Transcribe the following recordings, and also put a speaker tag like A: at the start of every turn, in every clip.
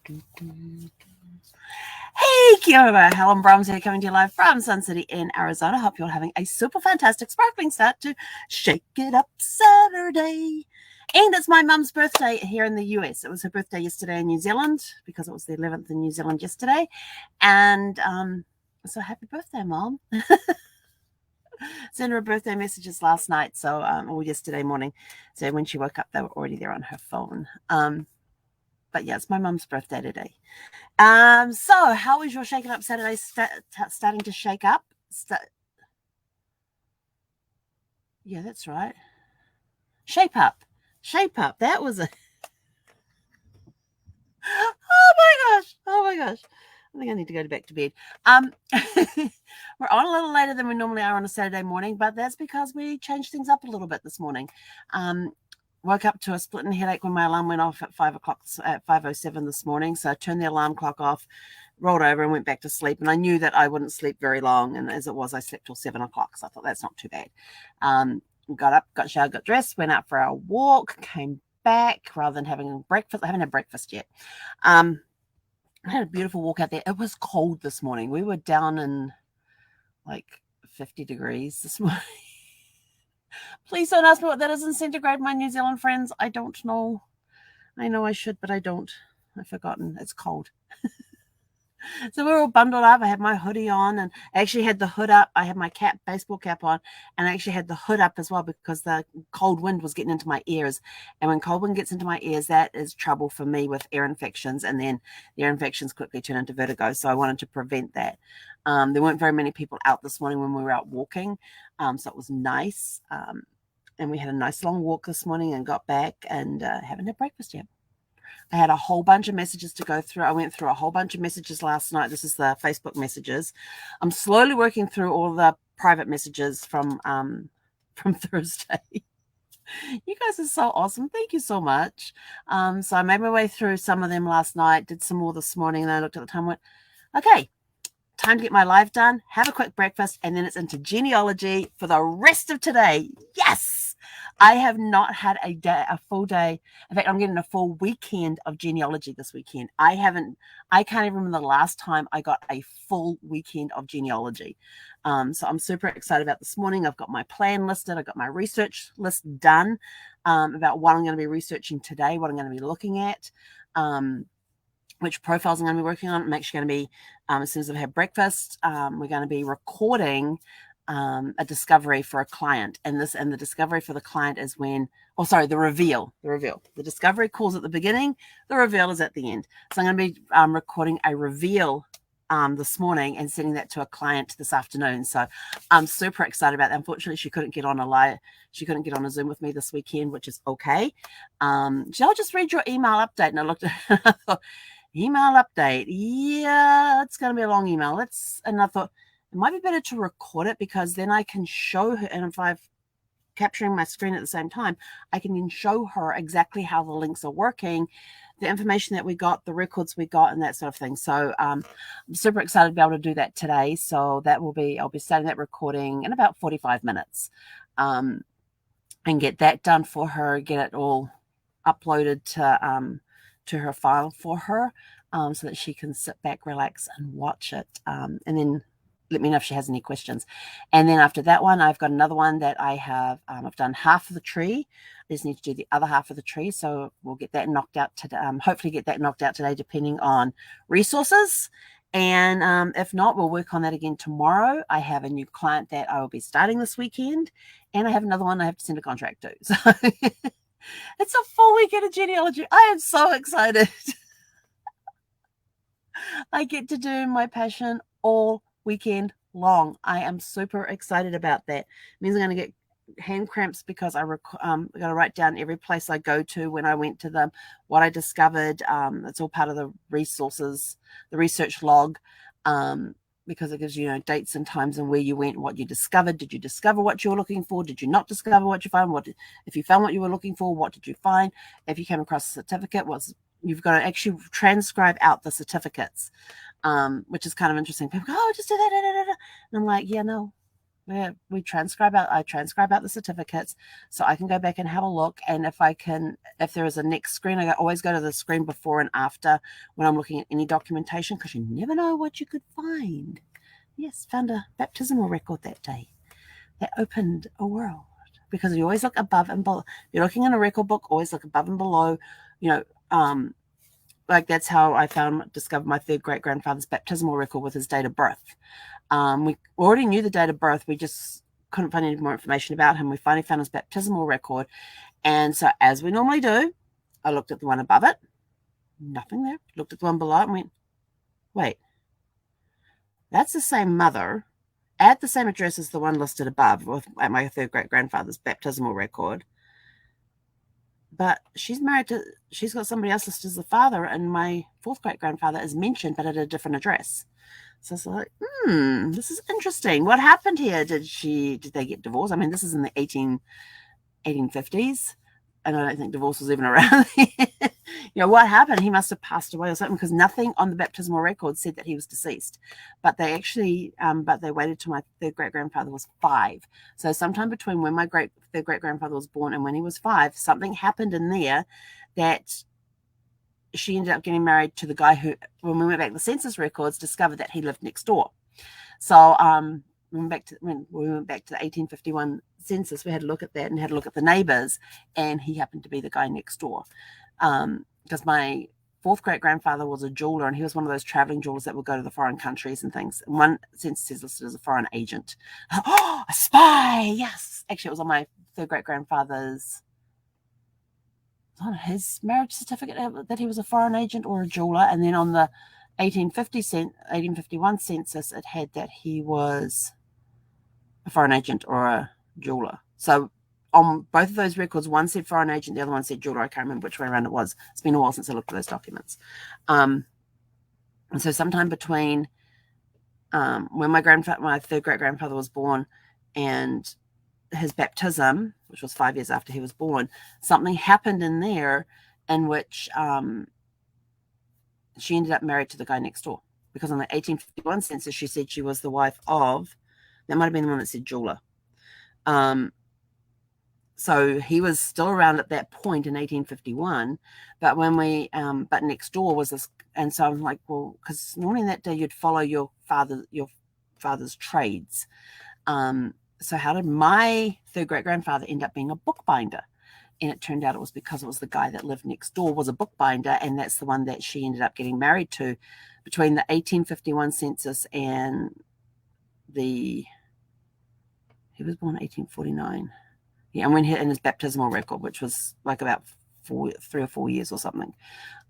A: Hey, kia ora. Helen Brahms here, coming to you live from Sun City in Arizona. Hope you're having a super fantastic, sparkling start to Shake It Up Saturday. And it's my mum's birthday here in the US. It was her birthday yesterday in New Zealand because it was the 11th in New Zealand yesterday. And so happy birthday, Mom. Sent her birthday messages last night, or yesterday morning. So when she woke up, they were already there on her phone. But yeah, it's my mum's birthday today. So how is your Shake It Up Saturday starting to shake up? Yeah, that's right. Shape up. Shape up. That was a... Oh my gosh. I think I need to go back to bed. We're on a little later than we normally are on a Saturday morning, but that's because we changed things up a little bit this morning. Woke up to a splitting headache when my alarm went off at 5 o'clock at 5:07 this morning. So I turned the alarm clock off, rolled over and went back to sleep. And I knew that I wouldn't sleep very long. And as it was, I slept till 7 o'clock. So I thought that's not too bad. Got up, got showered, got dressed, went out for our walk, came back rather than having breakfast. I haven't had breakfast yet. I had a beautiful walk out there. It was cold this morning. We were down in like 50 degrees this morning. Please don't ask me what that is in centigrade, my New Zealand friends. I don't know. I know I should, but I don't. I've forgotten. It's cold. So we're all bundled up. I had my hoodie on and I actually had the hood up. I had my baseball cap on, and I actually had the hood up as well because the cold wind was getting into my ears. And when cold wind gets into my ears, that is trouble for me with ear infections. And then the ear infections quickly turn into vertigo. So I wanted to prevent that. There weren't very many people out this morning when we were out walking. So it was nice. And we had a nice long walk this morning and got back and haven't had breakfast yet. I had a whole bunch of messages to go through. I went through a whole bunch of messages last night. This is the Facebook messages. I'm slowly working through all the private messages from Thursday. You guys are so awesome. Thank you so much. So I made my way through some of them last night, did some more this morning, and I looked at the time and went, okay, time to get my live done, have a quick breakfast, and then it's into genealogy for the rest of today. Yes! I have not had a full day. In fact, I'm getting a full weekend of genealogy this weekend. I can't even remember the last time I got a full weekend of genealogy. So I'm super excited about this morning. I've got my plan listed. I've got my research list done about what I'm going to be researching today, what I'm going to be looking at. Which profiles I'm going to be working on. I'm actually going to be, as soon as I've had breakfast, we're going to be recording a discovery for a client. And the discovery for the client is the reveal. The discovery call's at the beginning, the reveal is at the end. So I'm going to be recording a reveal this morning and sending that to a client this afternoon. So I'm super excited about that. Unfortunately, she couldn't get on a Zoom with me this weekend, which is okay. I'll just read your email update. And I looked at email update. Yeah, it's going to be a long email. And I thought it might be better to record it because then I can show her. And if I'm capturing my screen at the same time, I can then show her exactly how the links are working, the information that we got, the records we got, and that sort of thing. So I'm super excited to be able to do that today. So I'll be starting that recording in about 45 minutes and get that done for her, get it all uploaded to her file for her so that she can sit back, relax, and watch it. And then let me know if she has any questions. And then after that one, I've got another one that I have. I've done half of the tree. I just need to do the other half of the tree. So we'll get that knocked out today. Hopefully get that knocked out today, depending on resources. And if not, we'll work on that again tomorrow. I have a new client that I will be starting this weekend. And I have another one I have to send a contract to. So it's a full weekend of genealogy. I am so excited. I get to do my passion all weekend long. I am super excited about that. It means I'm going to get hand cramps because I got to write down every place I go to, when I went to them, what I discovered. It's all part of the resources, the research log, because it gives you dates and times and where you went, what you discovered. Did you discover what you were looking for? Did you not discover what you found? If you found what you were looking for, what did you find? If you came across a certificate, you've got to actually transcribe out the certificates, which is kind of interesting. People go, oh, just do that. And I'm like, yeah, no, we transcribe out. I transcribe out the certificates so I can go back and have a look. And if there is a next screen, I always go to the screen before and after when I'm looking at any documentation, because you never know what you could find. Yes, found a baptismal record that day. That opened a world, because you always look above and below. You're looking in a record book, always look above and below. Like that's how I discovered my third great grandfather's baptismal record with his date of birth. We already knew the date of birth. We just couldn't find any more information about him. We finally found his baptismal record. And so, as we normally do, I looked at the one above it. Nothing there. Looked at the one below it and went, wait, that's the same mother at the same address as the one listed above at my third great grandfather's baptismal record. But she's got somebody else listed as the father, and my fourth great grandfather is mentioned, but at a different address. So it's like, this is interesting. What happened here? Did they get divorced? I mean, this is in the 1850s, and I don't think divorce was even around. What happened? He must have passed away or something, because nothing on the baptismal record said that he was deceased. But they actually, they waited till my third great grandfather was 5. So sometime between when my third great grandfather was born and when he was 5, something happened in there that she ended up getting married to the guy who, when we went back to the census records, discovered that he lived next door. So when we went back to the 1851 census, we had a look at that and had a look at the neighbors, and he happened to be the guy next door. Because my fourth great grandfather was a jeweler, and he was one of those traveling jewelers that would go to the foreign countries and things. And one census is listed as a foreign agent. Oh, a spy! Yes, actually, it was on my third great grandfather's, on his marriage certificate that he was a foreign agent or a jeweler. And then on the 1851 census, it had that he was a foreign agent or a jeweler. So on both of those records, one said foreign agent, the other one said jeweler. I can't remember which way around it was. It's been a while since I looked at those documents. And so sometime between when my third great grandfather was born and his baptism, which was 5 years after he was born, something happened in there in which she ended up married to the guy next door. Because on the 1851 census, she said she was the wife of, that might have been the one that said jeweler. So he was still around at that point in 1851, but but next door was this, and so I'm like, well, because normally in that day you'd follow your father's trades. So how did my third great grandfather end up being a bookbinder? And it turned out it was because it was the guy that lived next door was a bookbinder, and that's the one that she ended up getting married to between the 1851 census and he was born in 1849. Yeah, and when in his baptismal record, which was like about 3 or 4 years or something.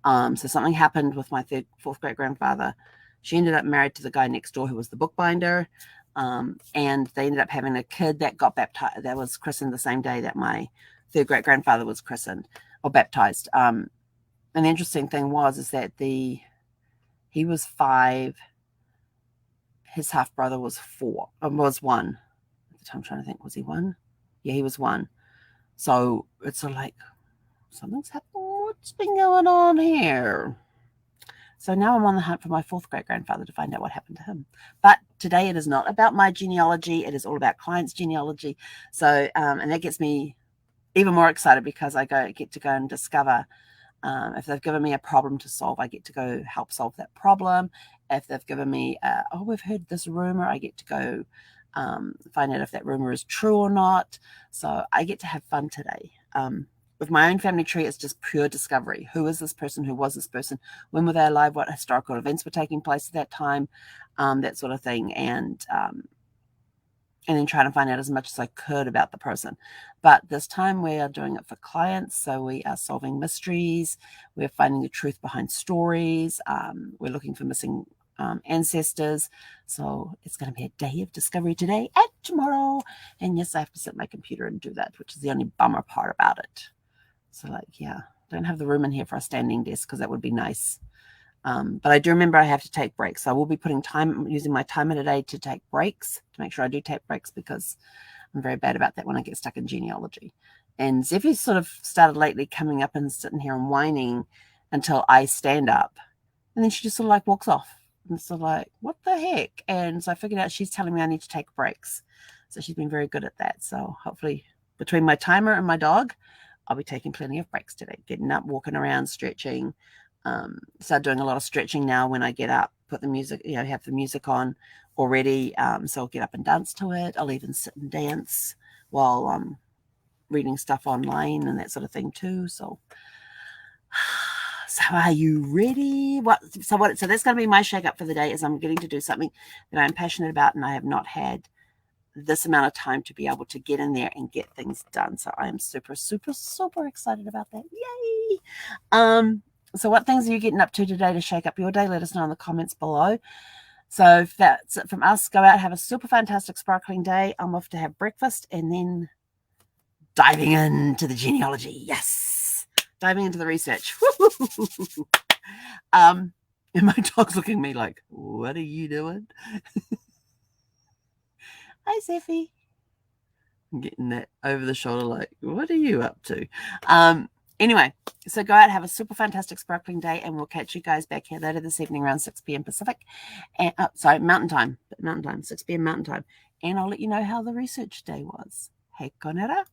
A: So something happened with my fourth great grandfather. She ended up married to the guy next door who was the bookbinder. And they ended up having a kid that got baptized, that was christened the same day that my third great grandfather was christened or baptized. And the interesting thing is that he was 5, his half brother was 4, was 1. At the time, I'm trying to think, was he 1? Yeah, he was 1. So it's sort of like, something's happened. What's been going on here? So now I'm on the hunt for my fourth great grandfather to find out what happened to him. But today it is not about my genealogy. It is all about clients' genealogy. So, and that gets me even more excited, because I get to go and discover if they've given me a problem to solve, I get to go help solve that problem. If they've given me, we've heard this rumor, I get to go find out if that rumor is true or not. So I get to have fun today. With my own family tree, it's just pure discovery. Who is this person? Who was this person? When were they alive? What historical events were taking place at that time? That sort of thing. And then trying to find out as much as I could about the person. But this time we are doing it for clients. So we are solving mysteries. We're finding the truth behind stories. We're looking for missing ancestors. So it's going to be a day of discovery today and tomorrow. And yes, I have to sit at my computer and do that, which is the only bummer part about it. So don't have the room in here for a standing desk, because that would be nice. But I do remember I have to take breaks. So I will be using my time in a day to take breaks, to make sure I do take breaks, because I'm very bad about that when I get stuck in genealogy. And Zeffie's sort of started lately coming up and sitting here and whining until I stand up. And then she just sort of like walks off. And sort of like, what the heck? And so I figured out she's telling me I need to take breaks. So she's been very good at that. So hopefully between my timer and my dog, I'll be taking plenty of breaks today, getting up, walking around, stretching. Start doing a lot of stretching now when I get up, put the music, have the music on already. So I'll get up and dance to it. I'll even sit and dance while I'm reading stuff online and that sort of thing too. So are you ready? So that's going to be my shake up for the day, is I'm getting to do something that I'm passionate about, and I have not had this amount of time to be able to get in there and get things done. So I am super, super, super excited about that. Yay! So what things are you getting up to today to shake up your day? Let us know in the comments below. So if that's it from us, go out, have a super fantastic sparkling day. I'm off to have breakfast and then diving into the genealogy. Yes! Diving into the research. And my dog's looking at me like, what are you doing? Hi, Zeffy. I'm getting that over the shoulder like, what are you up to? Anyway, so go out, have a super fantastic sparkling day, and we'll catch you guys back here later this evening around 6 p.m. Pacific. And Mountain Time, 6 p.m. Mountain Time. And I'll let you know how the research day was. Hey, Conera.